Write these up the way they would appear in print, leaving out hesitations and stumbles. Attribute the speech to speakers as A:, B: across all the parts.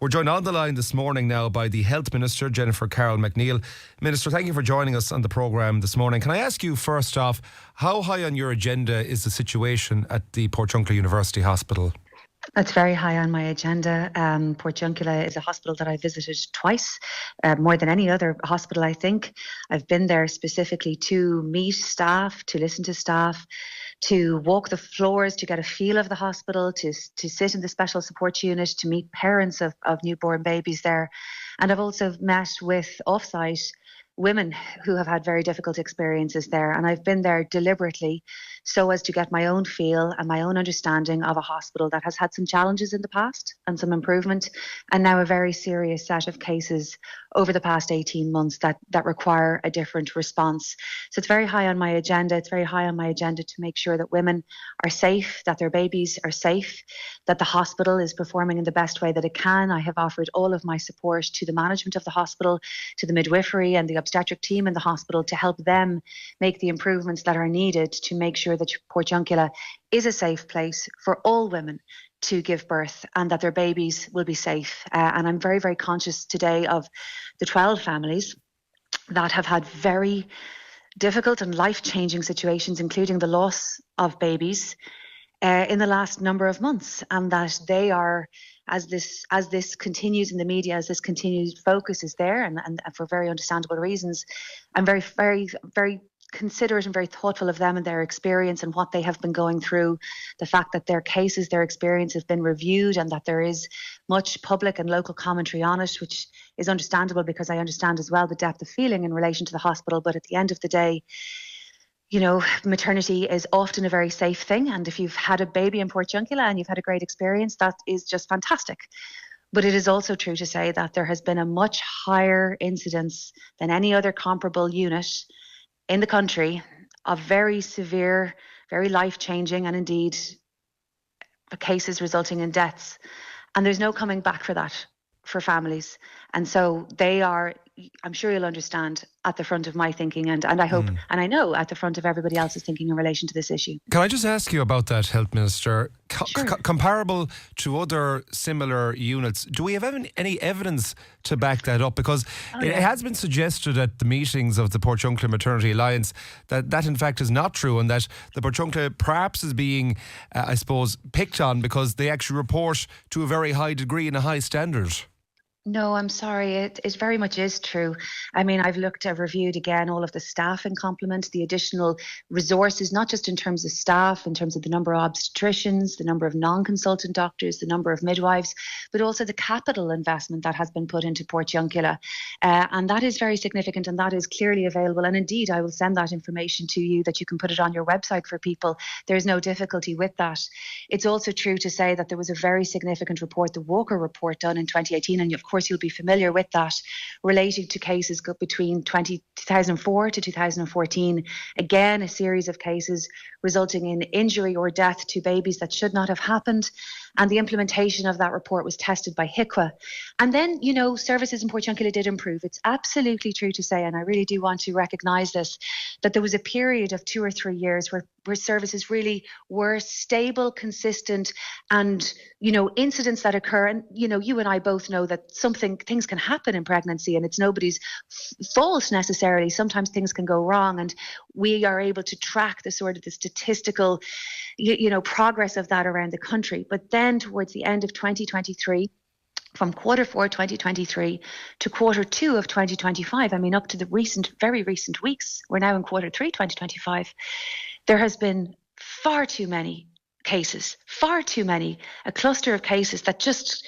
A: We're joined on the line this morning now by the Health Minister, Jennifer Carroll McNeill. Minister, thank you for joining us on the programme this morning. Can I ask you first off, how high on your agenda is the situation at the Portiuncula University Hospital?
B: That's very high on my agenda. Portiuncula is a hospital that I visited twice, more than any other hospital, I think. I've been there specifically to meet staff, to listen to staff, to walk the floors, to get a feel of the hospital, to sit in the special support unit, to meet parents of newborn babies there. And I've also met with offsite women who have had very difficult experiences there. And I've been there deliberately so as to get my own feel and my own understanding of a hospital that has had some challenges in the past and some improvement, and now a very serious set of cases over the past 18 months that require a different response. So it's very high on my agenda. It's very high on my agenda to make sure that women are safe, that their babies are safe, that the hospital is performing in the best way that it can. I have offered all of my support to the management of the hospital, to the midwifery and the obstetric team in the hospital to help them make the improvements that are needed to make sure that Portiuncula is a safe place for all women to give birth and that their babies will be safe. And I'm very, very conscious today of the 12 families that have had very difficult and life-changing situations, including the loss of babies in the last number of months, and that they are, as this continues in the media, as this continued focus is there, and for very understandable reasons, I'm very, very, very considerate and very thoughtful of them and their experience and what they have been going through, the fact that their cases, their experience has been reviewed and that there is much public and local commentary on it, which is understandable because I understand as well the depth of feeling in relation to the hospital. But at the end of the day, you know, maternity is often a very safe thing. And if you've had a baby in Portiuncula and you've had a great experience, that is just fantastic. But it is also true to say that there has been a much higher incidence than any other comparable unit in the country of very severe, very life-changing and indeed cases resulting in deaths. And there's no coming back for that for families. And so they are, I'm sure you'll understand, at the front of my thinking and I hope and I know at the front of everybody else's thinking in relation to this issue.
A: Can I just ask you about that, Health Minister?
B: Sure.
A: Comparable to other similar units, do we have any evidence to back that up? Because it has been suggested at the meetings of the Portiuncula Maternity Alliance that in fact is not true, and that the Portiuncula perhaps is being, I suppose, picked on because they actually report to a very high degree and a high standard.
B: No, I'm sorry. It very much is true. I mean, I've reviewed again all of the staffing complement, the additional resources, not just in terms of staff, in terms of the number of obstetricians, the number of non-consultant doctors, the number of midwives, but also the capital investment that has been put into Portiuncula. And that is very significant and that is clearly available. And indeed, I will send that information to you that you can put it on your website for people. There's no difficulty with that. It's also true to say that there was a very significant report, the Walker report done in 2018, and of course you'll be familiar with that, relating to cases between 2004 to 2014. Again, a series of cases resulting in injury or death to babies that should not have happened. And the implementation of that report was tested by HIQA. And then, you know, services in Portiuncula did improve. It's absolutely true to say, and I really do want to recognise this, that there was a period of 2 or 3 years where services really were stable, consistent, and, you know, incidents that occur. And, you know, you and I both know that things can happen in pregnancy and it's nobody's fault necessarily. Sometimes things can go wrong, and we are able to track the sort of the statistical, you know, progress of that around the country. But then towards the end of 2023, from Q4 2023 to Q2 of 2025, I mean, up to the very recent weeks, we're now in Q3 2025, there has been far too many cases, a cluster of cases that just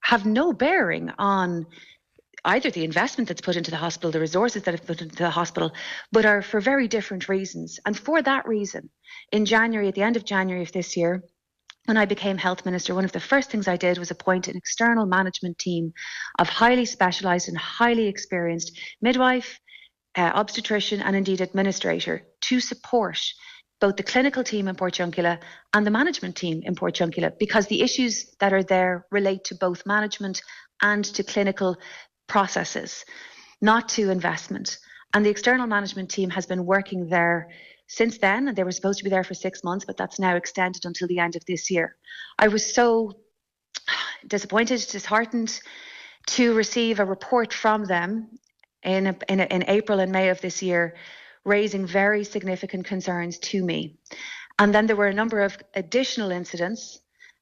B: have no bearing on either the investment that's put into the hospital, the resources that have put into the hospital, but are for very different reasons. And for that reason, in January, at the end of January of this year, when I became health minister, one of the first things I did was appoint an external management team of highly specialised and highly experienced midwife, obstetrician and indeed administrator to support both the clinical team in Portiuncula and the management team in Portiuncula, because the issues that are there relate to both management and to clinical processes, not to investment. And the external management team has been working there since then, and they were supposed to be there for 6 months, but that's now extended until the end of this year. I was so disappointed, disheartened to receive a report from them in April and May of this year, raising very significant concerns to me. And then there were a number of additional incidents,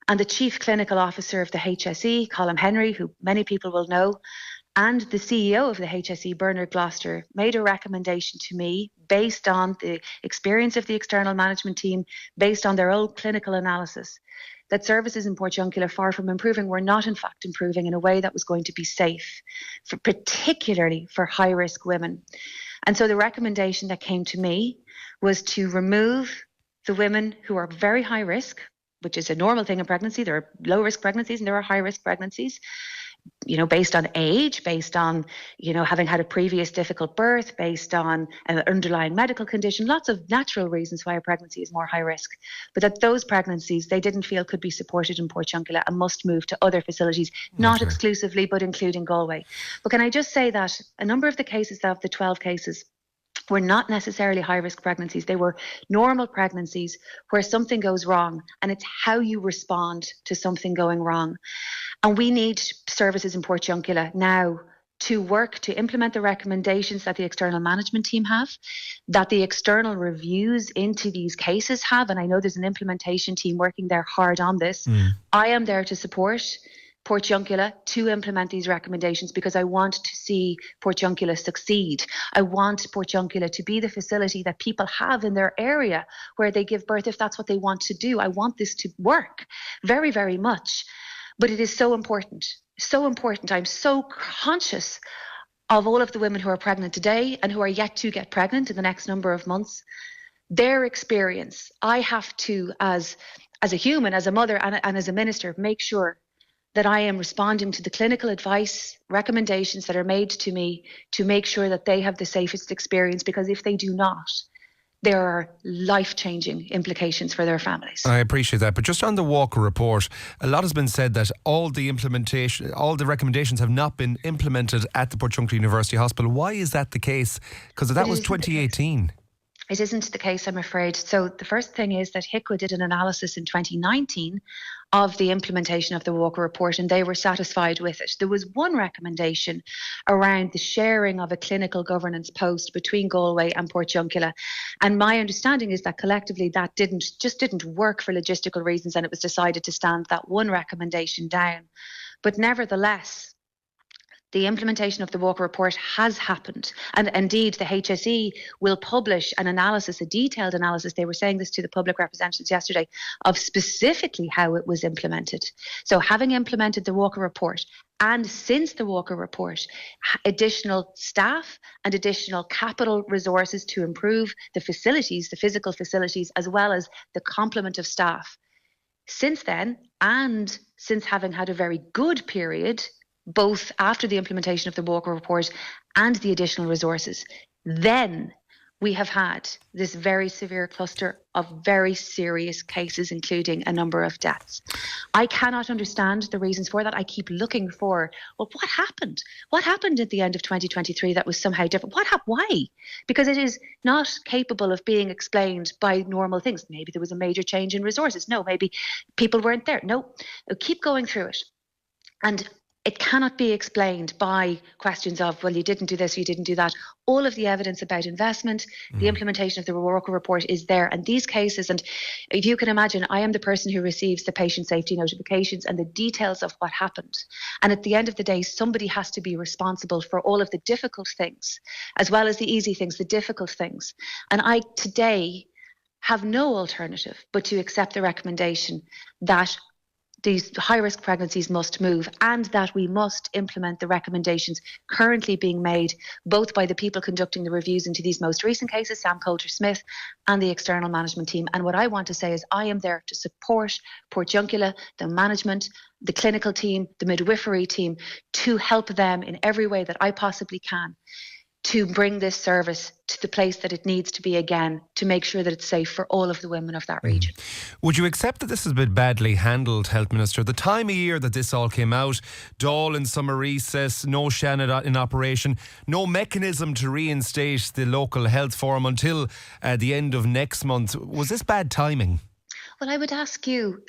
B: and the Chief Clinical Officer of the HSE, Colin Henry, who many people will know, and the CEO of the HSE, Bernard Gloucester, made a recommendation to me based on the experience of the external management team, based on their own clinical analysis, that services in Portiuncula, far from improving, were not in fact improving in a way that was going to be safe, particularly for high-risk women. And so the recommendation that came to me was to remove the women who are very high risk, which is a normal thing in pregnancy. There are low-risk pregnancies and there are high-risk pregnancies, based on age, based on, having had a previous difficult birth, based on an underlying medical condition, lots of natural reasons why a pregnancy is more high risk. But that those pregnancies, they didn't feel could be supported in Portiuncula and must move to other facilities, not exclusively, but including Galway. But can I just say that a number of the cases, of the 12 cases, were not necessarily high-risk pregnancies. They were normal pregnancies where something goes wrong, and it's how you respond to something going wrong. And we need services in Portiuncula now to work to implement the recommendations that the external management team have, that the external reviews into these cases have, and I know there's an implementation team working there hard on this. I am there to support Portiuncula to implement these recommendations because I want to see Portiuncula succeed. I want Portiuncula to be the facility that people have in their area where they give birth if that's what they want to do. I want this to work very, very much. But it is so important, so important. I'm so conscious of all of the women who are pregnant today and who are yet to get pregnant in the next number of months. Their experience, I have to, as a human, as a mother and as a minister, make sure that I am responding to the clinical advice, recommendations that are made to me to make sure that they have the safest experience, because if they do not, there are life-changing implications for their families.
A: I appreciate that. But just on the Walker report, a lot has been said that all the recommendations have not been implemented at the Portiuncula University Hospital. Why is that the case? Because that was 2018.
B: It isn't the case, I'm afraid. So the first thing is that HICWA did an analysis in 2019 of the implementation of the Walker report, and they were satisfied with it. There was one recommendation around the sharing of a clinical governance post between Galway and Portiuncula. And my understanding is that collectively that didn't work for logistical reasons, and it was decided to stand that one recommendation down. But nevertheless, the implementation of the Walker report has happened. And indeed, the HSE will publish an analysis, a detailed analysis. They were saying this to the public representatives yesterday, of specifically how it was implemented. So having implemented the Walker report, and since the Walker report, additional staff and additional capital resources to improve the facilities, the physical facilities, as well as the complement of staff. Since then, and since having had a very good period, both after the implementation of the Walker report and the additional resources, then we have had this very severe cluster of very serious cases, including a number of deaths. I cannot understand the reasons for that. I keep looking for, well, what happened? What happened at the end of 2023 that was somehow different? Why? Because it is not capable of being explained by normal things. Maybe there was a major change in resources. No, maybe people weren't there. No, keep going through it. And it cannot be explained by questions of, well, you didn't do this, you didn't do that. All of the evidence about investment, the implementation of the Walker report is there. And these cases, and if you can imagine, I am the person who receives the patient safety notifications and the details of what happened. And at the end of the day, somebody has to be responsible for all of the difficult things, as well as the easy things, the difficult things. And I today have no alternative but to accept the recommendation that these high-risk pregnancies must move, and that we must implement the recommendations currently being made both by the people conducting the reviews into these most recent cases, Sam Coulter-Smith, and the external management team. And what I want to say is I am there to support Portiuncula, the management, the clinical team, the midwifery team, to help them in every way that I possibly can to bring this service to the place that it needs to be again, to make sure that it's safe for all of the women of that region.
A: Would you accept that this has been badly handled, Health Minister? The time of year that this all came out, Dáil in summer recess, no Shannon in operation, no mechanism to reinstate the local health forum until the end of next month. Was this bad timing?
B: Well, I would ask you,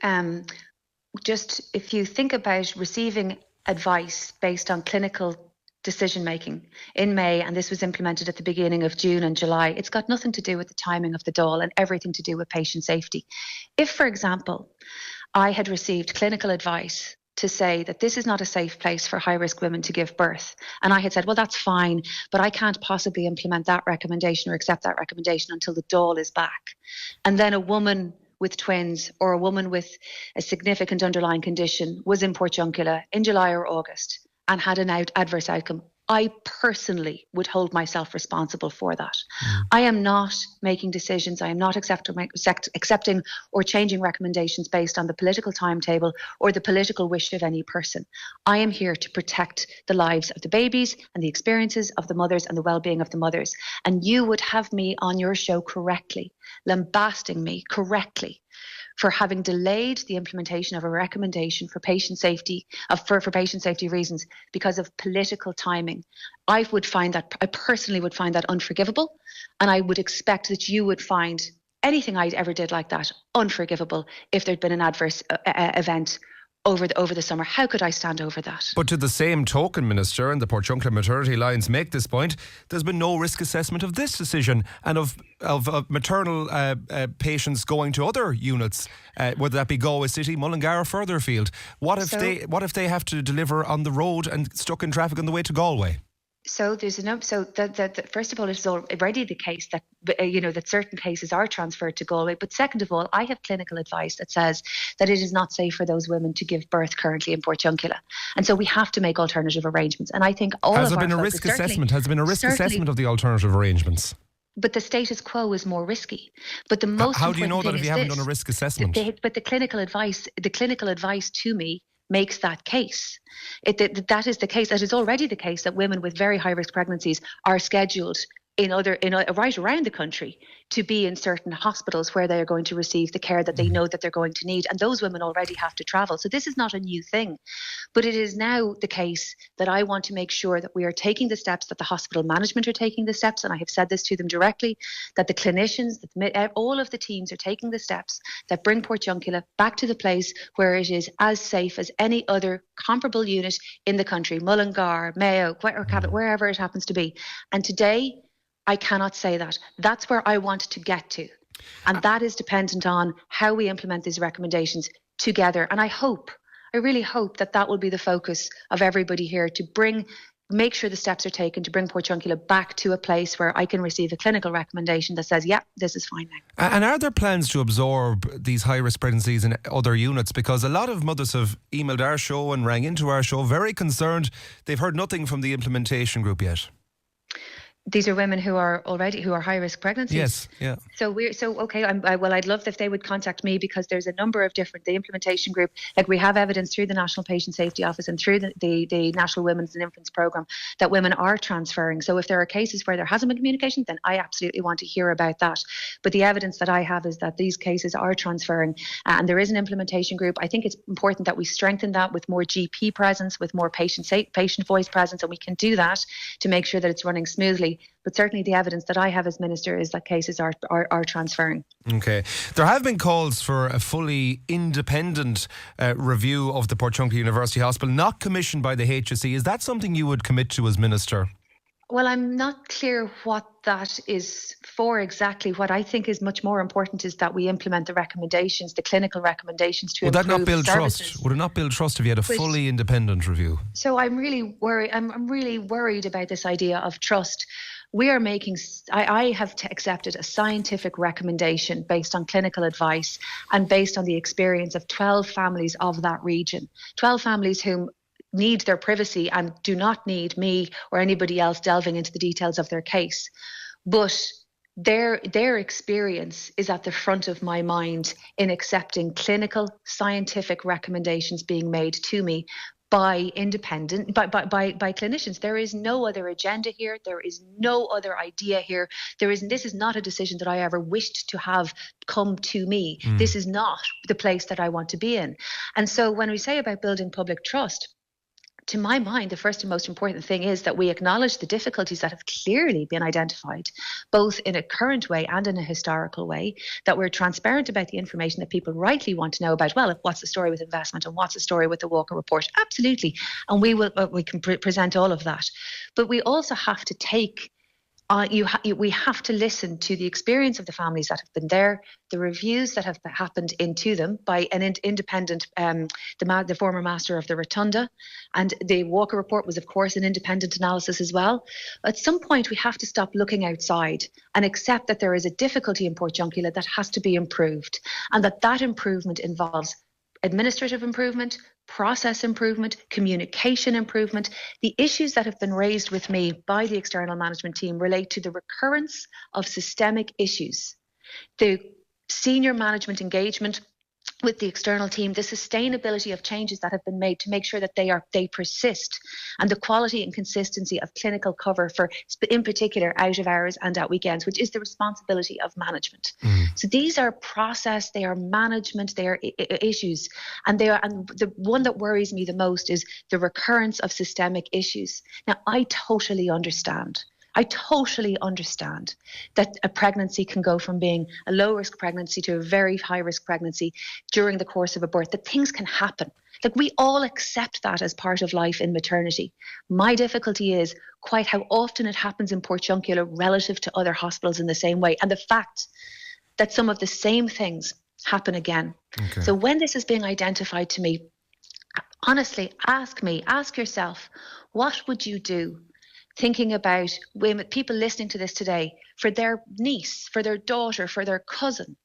B: just if you think about receiving advice based on clinical decision making in May, and this was implemented at the beginning of June and July, it's got nothing to do with the timing of the dole and everything to do with patient safety. If, for example, I had received clinical advice to say that this is not a safe place for high-risk women to give birth, and I had said, well, that's fine, but I can't possibly implement that recommendation or accept that recommendation until the dole is back. And then a woman with twins or a woman with a significant underlying condition was in Portiuncula in July or August and had an adverse outcome, I personally would hold myself responsible for that. I am not making decisions. I am not accepting or changing recommendations based on the political timetable or the political wish of any person. I am here to protect the lives of the babies and the experiences of the mothers and the well-being of the mothers. And you would have me on your show correctly, lambasting me correctly for having delayed the implementation of a recommendation for patient safety, for patient safety reasons, because of political timing. I personally would find that unforgivable, and I would expect that you would find anything I ever did like that unforgivable if there'd been an adverse event over the summer. How could I stand over that?
A: But to the same token, Minister, and the Portiuncula Maternity Alliance make this point, there's been no risk assessment of this decision and of maternal patients going to other units, whether that be Galway City, Mullingar or further afield. What if they have to deliver on the road and stuck in traffic on the way to Galway?
B: So there's that first of all, it's already the case that that certain cases are transferred to Galway. But second of all, I have clinical advice that says that it is not safe for those women to give birth currently in Portiuncula, and so we have to make alternative arrangements. And I think
A: has there been a risk assessment? Has there been a risk assessment of the alternative arrangements?
B: But the status quo is more risky. But the most
A: how do you know that if you haven't done a risk assessment?
B: But the clinical advice to me makes that case. That is the case. That is already the case that women with very high risk pregnancies are scheduled right around the country to be in certain hospitals where they are going to receive the care that they know that they're going to need. And those women already have to travel. So this is not a new thing. But it is now the case that I want to make sure that we are taking the steps, that the hospital management are taking the steps, and I have said this to them directly, that the clinicians, all of the teams are taking the steps that bring Portiuncula back to the place where it is as safe as any other comparable unit in the country, Mullingar, Mayo, or Cabot, wherever it happens to be. And today, I cannot say that. That's where I want to get to. And that is dependent on how we implement these recommendations together. And I really hope that will be the focus of everybody here, to make sure the steps are taken to bring Portiuncula back to a place where I can receive a clinical recommendation that says, yeah, this is fine now.
A: And are there plans to absorb these high-risk pregnancies in other units? Because a lot of mothers have emailed our show and rang into our show very concerned. They've heard nothing from the implementation group yet.
B: These are women who are high risk pregnancies.
A: Yes, yeah.
B: I'd love if they would contact me, because there's a number of the implementation group. Like, we have evidence through the National Patient Safety Office and through the National Women's and Infants Programme that women are transferring. So if there are cases where there hasn't been communication, then I absolutely want to hear about that. But the evidence that I have is that these cases are transferring, and there is an implementation group. I think it's important that we strengthen that with more GP presence, with more patient voice presence, and we can do that to make sure that it's running smoothly. But certainly the evidence that I have as Minister is that cases are transferring. Okay.
A: There have been calls for a fully independent review of the Portiuncula University Hospital, not commissioned by the HSE. Is that something you would commit to as Minister?
B: Well, I'm not clear what that is for exactly. What I think is much more important is that we implement the recommendations, the clinical recommendations to improve services. Would that not build trust?
A: Would it not build trust if you had a fully independent review?
B: So I'm really worried. I'm really worried about this idea of trust. I have accepted a scientific recommendation based on clinical advice and based on the experience of 12 families of that region. 12 families whom need their privacy and do not need me or anybody else delving into the details of their case. But their experience is at the front of my mind in accepting clinical scientific recommendations being made to me by clinicians. There is no other agenda here. There is no other idea here. This is not a decision that I ever wished to have come to me. This is not the place that I want to be in. And so when we say about building public trust, to my mind, the first and most important thing is that we acknowledge the difficulties that have clearly been identified, both in a current way and in a historical way, that we're transparent about the information that people rightly want to know about. Well, what's the story with investment and what's the story with the Walker report? Absolutely. And we can present all of that. But we also have to take we have to listen to the experience of the families that have been there, the reviews that have happened into them by an independent, the former master of the Rotunda, and the Walker report was, of course, an independent analysis as well. At some point, we have to stop looking outside and accept that there is a difficulty in Portiuncula that has to be improved, and that improvement involves administrative improvement, process improvement, communication improvement. The issues that have been raised with me by the external management team relate to the recurrence of systemic issues, the senior management engagement with the external team, the sustainability of changes that have been made to make sure that they persist, and the quality and consistency of clinical cover for, in particular, out of hours and at weekends, which is the responsibility of management. So these are process, they are management, they are issues, and the one that worries me the most is the recurrence of systemic issues. Now, I totally understand that a pregnancy can go from being a low-risk pregnancy to a very high-risk pregnancy during the course of a birth, that things can happen. Like, we all accept that as part of life in maternity. My difficulty is quite how often it happens in Portiuncula relative to other hospitals in the same way, and the fact that some of the same things happen again. Okay. So when this is being identified to me, honestly, ask yourself, what would you do? Thinking about women, people listening to this today, for their niece, for their daughter, for their cousin.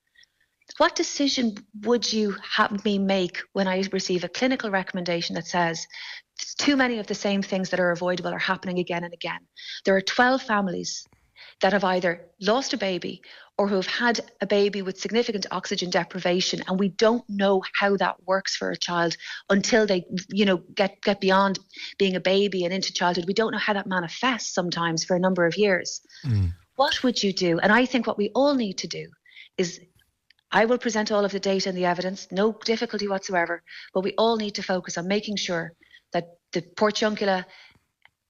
B: What decision would you have me make when I receive a clinical recommendation that says too many of the same things that are avoidable are happening again and again? There are 12 families that have either lost a baby or who have had a baby with significant oxygen deprivation, and we don't know how that works for a child until they, get beyond being a baby and into childhood. We don't know how that manifests sometimes for a number of years. What would you do? And I think what we all need to do is, I will present all of the data and the evidence, no difficulty whatsoever, but we all need to focus on making sure that the Portiuncula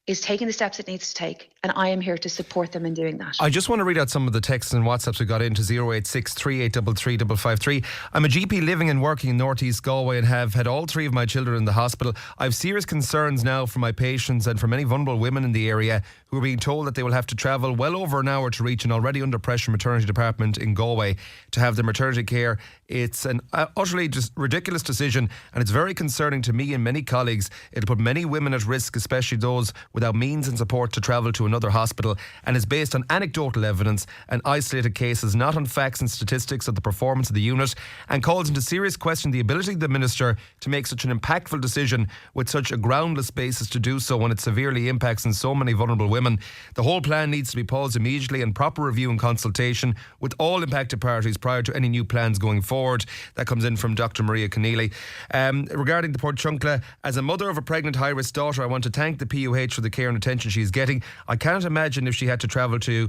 B: is taking the steps it needs to take, and I am here to support them in doing that.
A: I just want to read out some of the texts and WhatsApps we got into 086 3833 553. I'm a GP living and working in North East Galway and have had all three of my children in the hospital. I have serious concerns now for my patients and for many vulnerable women in the area who are being told that they will have to travel well over an hour to reach an already under pressure maternity department in Galway to have their maternity care. It's an utterly just ridiculous decision, and it's very concerning to me and many colleagues. It'll put many women at risk, especially those without means and support to travel to another hospital, and is based on anecdotal evidence and isolated cases, not on facts and statistics of the performance of the unit, and calls into serious question the ability of the Minister to make such an impactful decision with such a groundless basis to do so when it severely impacts on so many vulnerable women. The whole plan needs to be paused immediately and proper review and consultation with all impacted parties prior to any new plans going forward. That comes in from Dr. Maria Keneally. Regarding the Portiuncula, as a mother of a pregnant high-risk daughter, I want to thank the PUH for the care and attention she is getting. I cannot imagine if she had to travel to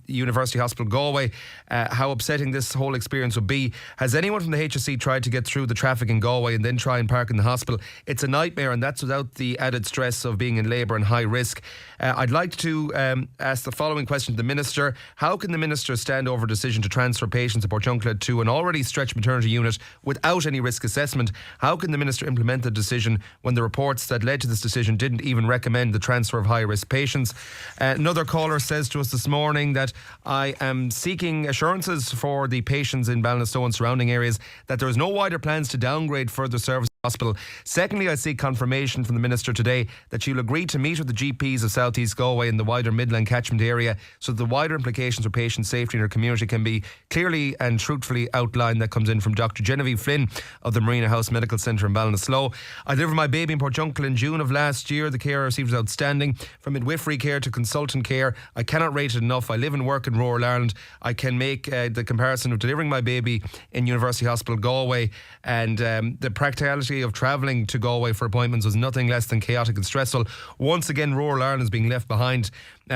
A: University Hospital Galway, how upsetting this whole experience would be. Has anyone from the HSE tried to get through the traffic in Galway and then try and park in the hospital? It's a nightmare, and that's without the added stress of being in labour and high risk. I'd like to ask the following question to the Minister. How can the Minister stand over a decision to transfer patients at Portiuncula to an already stretched maternity unit without any risk assessment? How can the Minister implement the decision when the reports that led to this decision didn't even recommend the transfer of high risk patients? Another caller says to us this morning that I am seeking assurances for the patients in Ballinasloe and surrounding areas that there is no wider plans to downgrade further service hospital. Secondly, I seek confirmation from the Minister today that she'll agree to meet with the GPs of South East Galway and the wider Midland catchment area so that the wider implications for patient safety in our community can be clearly and truthfully outlined. That comes in from Dr. Genevieve Flynn of the Marina House Medical Centre in Ballinasloe. I delivered my baby in Portiuncula in June of last year. The care I received was outstanding. From midwifery care to consultant care, I cannot rate it enough. I live and work in rural Ireland. I can make the comparison of delivering my baby in University Hospital Galway and the practicality reality of travelling to Galway for appointments was nothing less than chaotic and stressful. Once again, rural Ireland is being left behind.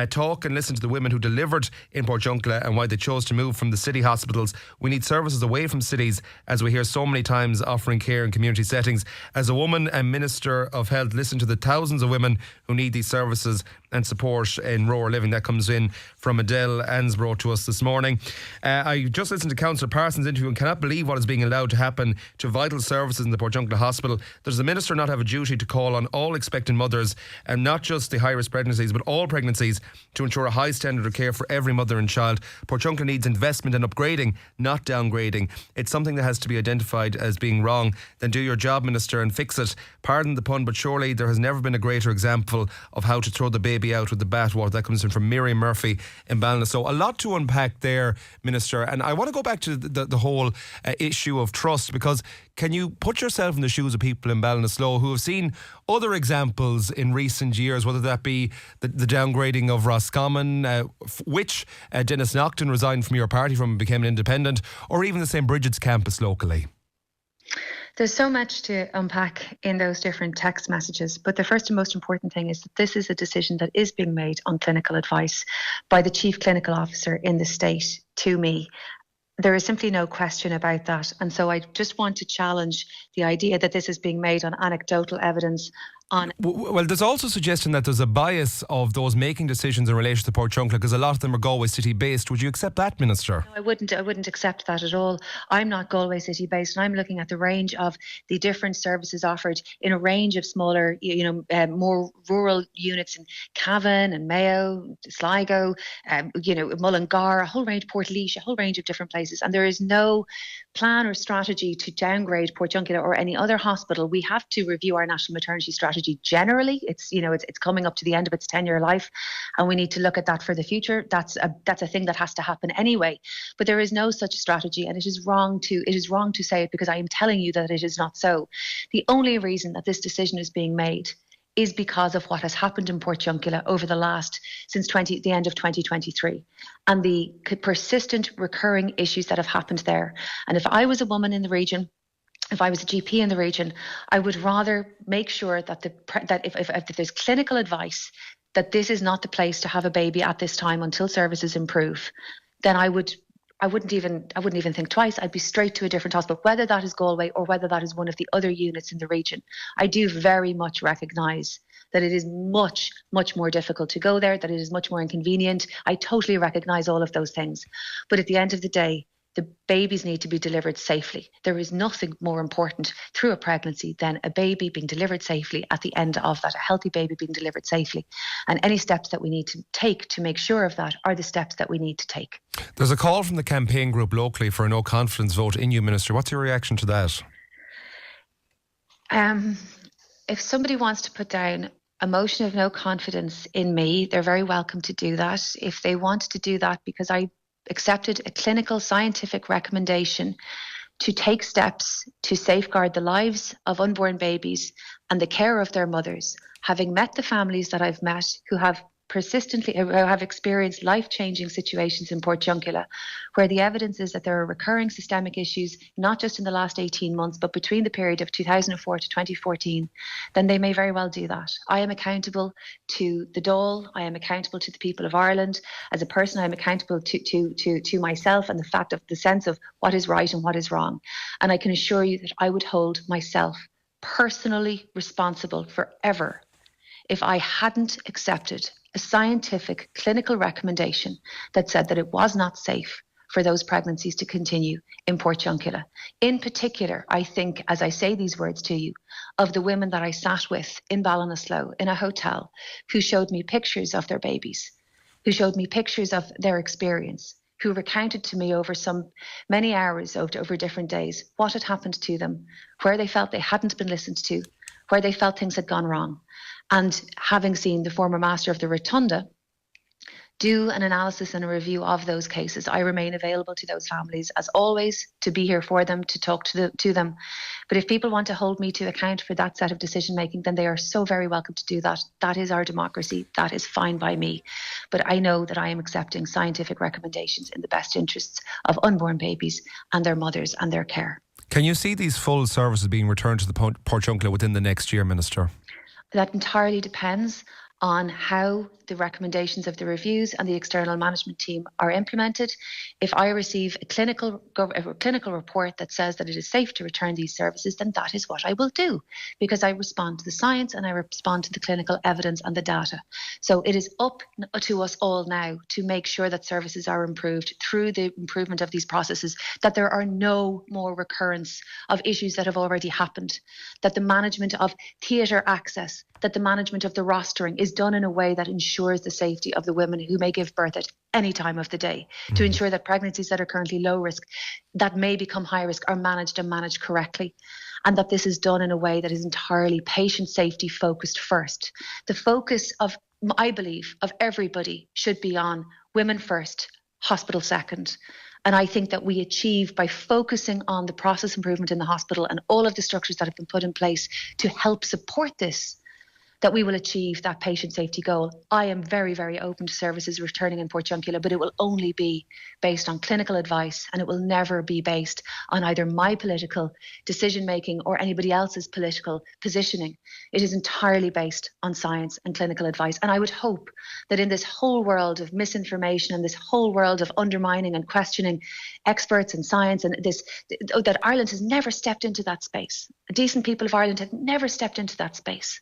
A: Talk and listen to the women who delivered in Portiuncula and why they chose to move from the city hospitals. We need services away from cities, as we hear so many times, offering care in community settings. As a woman and Minister of Health, listen to the thousands of women who need these services and support in rural living. That comes in from Adele Ansbro to us this morning. I just listened to Councillor Parsons' interview and cannot believe what is being allowed to happen to vital services in the Portiuncula Hospital. Does the Minister not have a duty to call on all expectant mothers, and not just the high-risk pregnancies, but all pregnancies, to ensure a high standard of care for every mother and child? Portiuncula needs investment and upgrading, not downgrading. It's something that has to be identified as being wrong. Then do your job, Minister, and fix it. Pardon the pun, but surely there has never been a greater example of how to throw the baby out with the bathwater. That comes in from Miriam Murphy in Ballina. So a lot to unpack there, Minister. And I want to go back to the whole issue of trust, because can you put yourself in the shoes of people in Ballinasloe who have seen other examples in recent years, whether that be the downgrading of Roscommon, which Dennis Naughton resigned from your party from and became an independent, or even the St. Bridget's campus locally?
B: There's so much to unpack in those different text messages, but the first and most important thing is that this is a decision that is being made on clinical advice by the Chief Clinical Officer in the state to me. There is simply no question about that. And so I just want to challenge the idea that this is being made on anecdotal evidence.
A: Well, there's also suggestion that there's a bias of those making decisions in relation to Portiuncula, because a lot of them are Galway City based. Would you accept that, Minister?
B: No, I wouldn't accept that at all. I'm not Galway City based, and I'm looking at the range of the different services offered in a range of smaller, more rural units in Cavan and Mayo, Sligo, Mullingar, a whole range, Portlaoise, a whole range of different places. And there is no plan or strategy to downgrade Portiuncula or any other hospital. We have to review our national maternity strategy generally. It's coming up to the end of its 10-year life, and we need to look at that for the future. That's a thing that has to happen anyway. But there is no such strategy, and it is wrong to say it, because I am telling you that it is not so. The only reason that this decision is being made is because of what has happened in Portiuncula since the end of 2023, and the persistent recurring issues that have happened there. And if I was a woman in the region, if I was a GP in the region, I would rather make sure that if there's clinical advice that this is not the place to have a baby at this time until services improve, then I wouldn't even think twice. I'd be straight to a different hospital, whether that is Galway or whether that is one of the other units in the region. I do very much recognise that it is much, much more difficult to go there, that it is much more inconvenient. I totally recognise all of those things. But at the end of the day, the babies need to be delivered safely. There is nothing more important through a pregnancy than a baby being delivered safely at the end of that, a healthy baby being delivered safely. And any steps that we need to take to make sure of that are the steps that we need to take.
A: There's a call from the campaign group locally for a no confidence vote in you, Minister. What's your reaction to that?
B: If somebody wants to put down a motion of no confidence in me, they're very welcome to do that. If they want to do that because I accepted a clinical scientific recommendation to take steps to safeguard the lives of unborn babies and the care of their mothers, having met the families that I've met who have experienced life-changing situations in Portiuncula, where the evidence is that there are recurring systemic issues, not just in the last 18 months, but between the period of 2004 to 2014, then they may very well do that. I am accountable to the Dáil. I am accountable to the people of Ireland. As a person, I am accountable to myself and the sense of what is right and what is wrong. And I can assure you that I would hold myself personally responsible forever if I hadn't accepted a scientific clinical recommendation that said that it was not safe for those pregnancies to continue in Portiuncula. In particular, I think, as I say these words to you, of the women that I sat with in Ballinasloe in a hotel who showed me pictures of their babies, who showed me pictures of their experience, who recounted to me over many hours over different days what had happened to them, where they felt they hadn't been listened to, where they felt things had gone wrong. And having seen the former master of the Rotunda do an analysis and a review of those cases, I remain available to those families, as always, to be here for them, to talk to them. But if people want to hold me to account for that set of decision making, then they are so very welcome to do that. That is our democracy. That is fine by me. But I know that I am accepting scientific recommendations in the best interests of unborn babies and their mothers and their care.
A: Can you see these full services being returned to the Portiuncula within the next year, Minister?
B: That entirely depends on how the recommendations of the reviews and the external management team are implemented. If I receive a clinical report that says that it is safe to return these services, then that is what I will do, because I respond to the science and I respond to the clinical evidence and the data. So it is up to us all now to make sure that services are improved through the improvement of these processes, that there are no more recurrence of issues that have already happened, that the management of theatre access, that the management of the rostering is done in a way that ensures the safety of the women who may give birth at any time of the day, to ensure that pregnancies that are currently low risk, that may become high risk, are managed and managed correctly, and that this is done in a way that is entirely patient safety focused first. The focus of, I believe, of everybody should be on women first, hospital second. And I think that we achieve, by focusing on the process improvement in the hospital and all of the structures that have been put in place to help support this, that we will achieve that patient safety goal. I am very, very open to services returning in Portiuncula, but it will only be based on clinical advice, and it will never be based on either my political decision-making or anybody else's political positioning. It is entirely based on science and clinical advice. And I would hope that in this whole world of misinformation and this whole world of undermining and questioning experts and science, and that Ireland has never stepped into that space. The decent people of Ireland have never stepped into that space.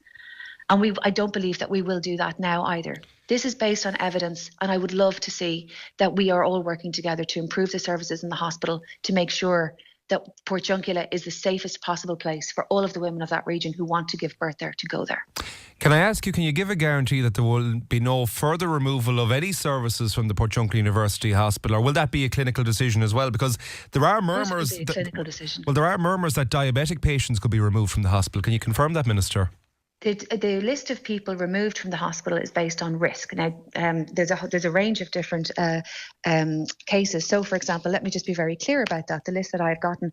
B: And I don't believe that we will do that now either. This is based on evidence, and I would love to see that we are all working together to improve the services in the hospital, to make sure that Portiuncula is the safest possible place for all of the women of that region who want to give birth there to go there.
A: Can I ask you, can you give a guarantee that there will be no further removal of any services from the Portiuncula University Hospital, or will that be a clinical decision as well? Because there are murmurs.
B: It will be a clinical decision.
A: Well, there are murmurs that diabetic patients could be removed from the hospital. Can you confirm that, Minister?
B: The list of people removed from the hospital is based on risk. Now, there's a range of different cases. So, for example, let me just be very clear about that. The list that I've gotten,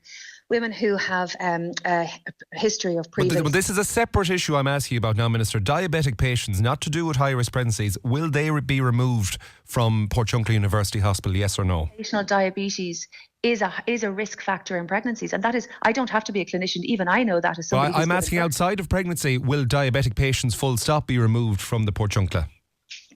B: women who have a history of previous...
A: But this is a separate issue I'm asking you about now, Minister. Diabetic patients, not to do with high-risk pregnancies, will they be removed from Portiuncula University Hospital, yes or no?
B: Diabetes is a risk factor in pregnancies, and that is, I don't have to be a clinician, even I know that as somebody.
A: I'm asking, outside of pregnancy, will diabetic patients full stop be removed from the Portiuncula?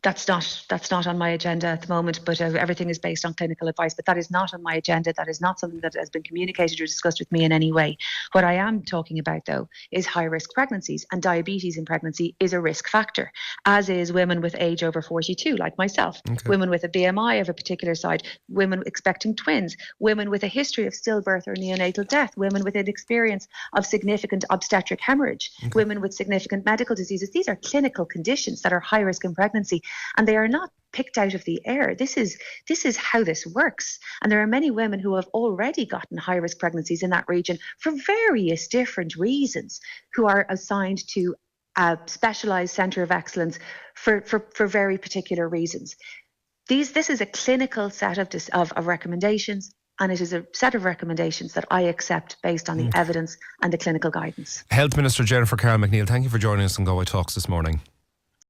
B: That's not on my agenda at the moment, but everything is based on clinical advice. But that is not on my agenda. That is not something that has been communicated or discussed with me in any way. What I am talking about, though, is high-risk pregnancies, and diabetes in pregnancy is a risk factor, as is women with age over 42, like myself, women with a BMI of a particular size, women expecting twins, women with a history of stillbirth or neonatal death, women with an experience of significant obstetric hemorrhage, women with significant medical diseases. These are clinical conditions that are high risk in pregnancy. And they are not picked out of the air. This is how this works. And there are many women who have already gotten high-risk pregnancies in that region for various different reasons, who are assigned to a specialised centre of excellence for very particular reasons. This is a clinical set of recommendations, and it is a set of recommendations that I accept based on the evidence and the clinical guidance.
A: Health Minister Jennifer Carroll McNeill, thank you for joining us on Galway Talks this morning.